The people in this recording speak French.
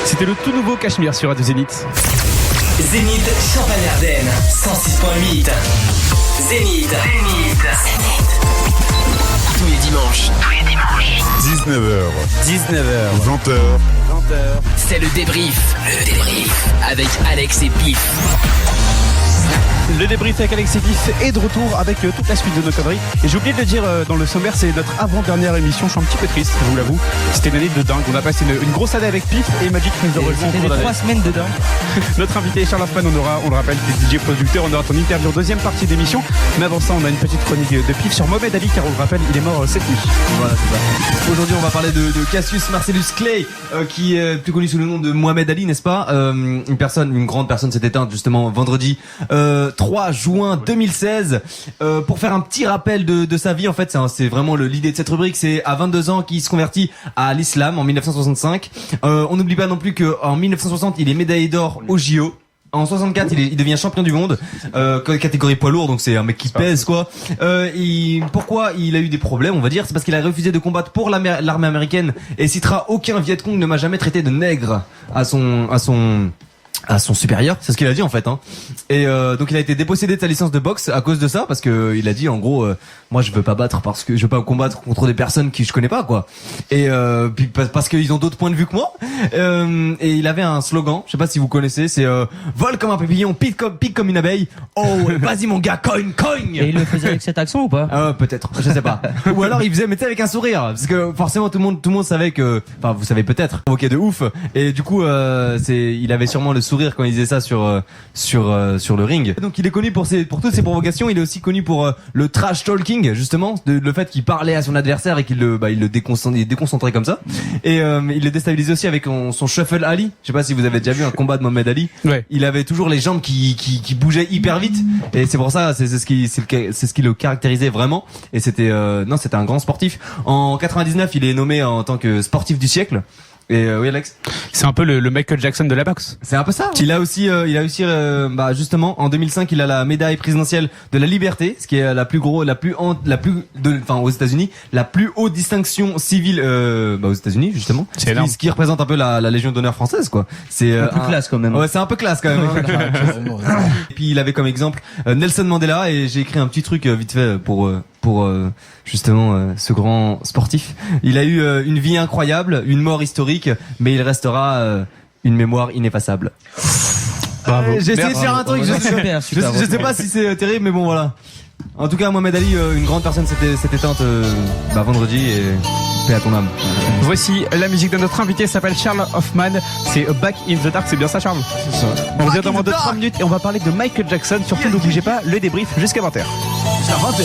C'était le tout nouveau Cachemire sur Radio Zénith. Zénith Champagne-Ardenne 106.8. Zénith. Tous les dimanches. 19h. 20h. C'est le débrief. Avec Alex et Pif. Le débrief avec Alex et Pif est de retour avec toute la suite de nos conneries. Et j'ai oublié de le dire dans le sommaire, c'est notre avant-dernière émission. Je suis un petit peu triste, je vous l'avoue. C'était une année de dingue. On a passé une grosse année avec Pif et Magic qui nous a rejoint. C'était les 3 semaines de dingue. Notre invité Charles Hoffman, on le rappelle, des DJ producteurs. On aura ton interview en deuxième partie d'émission. Mais avant ça, on a une petite chronique de Pif sur Mohamed Ali, car on le rappelle, il est mort cette nuit. Voilà, c'est ça. Aujourd'hui, on va parler de Cassius Marcellus Clay, qui est plus connu sous le nom de Mohamed Ali, n'est-ce pas? Une grande personne s'est éteinte justement vendredi 3 juin 2016. Pour faire un petit rappel de sa vie, en fait, c'est vraiment l'idée de cette rubrique. C'est à 22 ans qu'il se convertit à l'islam en 1965. On n'oublie pas non plus que en 1960, il est médaillé d'or au JO. En 64, il devient champion du monde, catégorie poids lourd, donc c'est un mec qui pèse, quoi. Pourquoi il a eu des problèmes, on va dire? C'est parce qu'il a refusé de combattre pour l'armée américaine et citera aucun Viet Cong ne m'a jamais traité de nègre à son supérieur, c'est ce qu'il a dit en fait, hein. Et donc il a été dépossédé de sa licence de boxe à cause de ça, parce que il a dit en gros moi je veux pas combattre contre des personnes que je connais pas, quoi. Et puis parce qu'ils ont d'autres points de vue que moi. Et il avait un slogan, je sais pas si vous connaissez, c'est vole comme un papillon, pique comme une abeille. Oh, vas-y mon gars, cogne. Et il le faisait avec cet accent ou pas? Peut-être, je sais pas. Ou alors il faisait, mais tu sais, avec un sourire, parce que forcément tout le monde savait que, enfin vous savez peut-être, provoqué de ouf. Et du coup il avait sûrement le sourire quand il disait ça sur le ring. Donc il est connu pour toutes ses provocations. Il est aussi connu pour le trash talking, justement, le fait qu'il parlait à son adversaire et qu'il le déconcentrait comme ça. Et il le déstabilisait aussi avec son shuffle Ali. Je sais pas si vous avez déjà vu un combat de Mohamed Ali. Ouais. Il avait toujours les jambes qui bougeaient hyper vite, et c'est pour ça, c'est ce qui le caractérisait vraiment. Et c'était un grand sportif. En 99, il est nommé en tant que sportif du siècle. Et oui, Alex, c'est un peu le Michael Jackson de la boxe. C'est un peu ça. Il a aussi justement en 2005, il a la médaille présidentielle de la liberté, ce qui est aux États-Unis, la plus haute distinction civile aux États-Unis, justement. C'est énorme. Ce qui représente un peu la Légion d'honneur française, quoi. C'est un peu classe quand même. Ouais, c'est un peu classe quand même. Et puis il avait comme exemple Nelson Mandela, et j'ai écrit un petit truc vite fait pour justement ce grand sportif. Il a eu une vie incroyable, une mort historique, mais il restera une mémoire ineffaçable. Bravo. J'ai essayé de faire un truc, je sais pas si c'est terrible, mais bon voilà. En tout cas, Mohamed Ali, une grande personne s'est éteinte vendredi, et paix à ton âme. Voici la musique de notre invité, s'appelle Charles Hoffman. C'est Back in the Dark, c'est bien ça, Charles? C'est ça. On revient dans moins de 3 minutes et on va parler de Michael Jackson. Surtout, ne bougez pas, le débrief jusqu'à 20h. Jusqu'à 20h.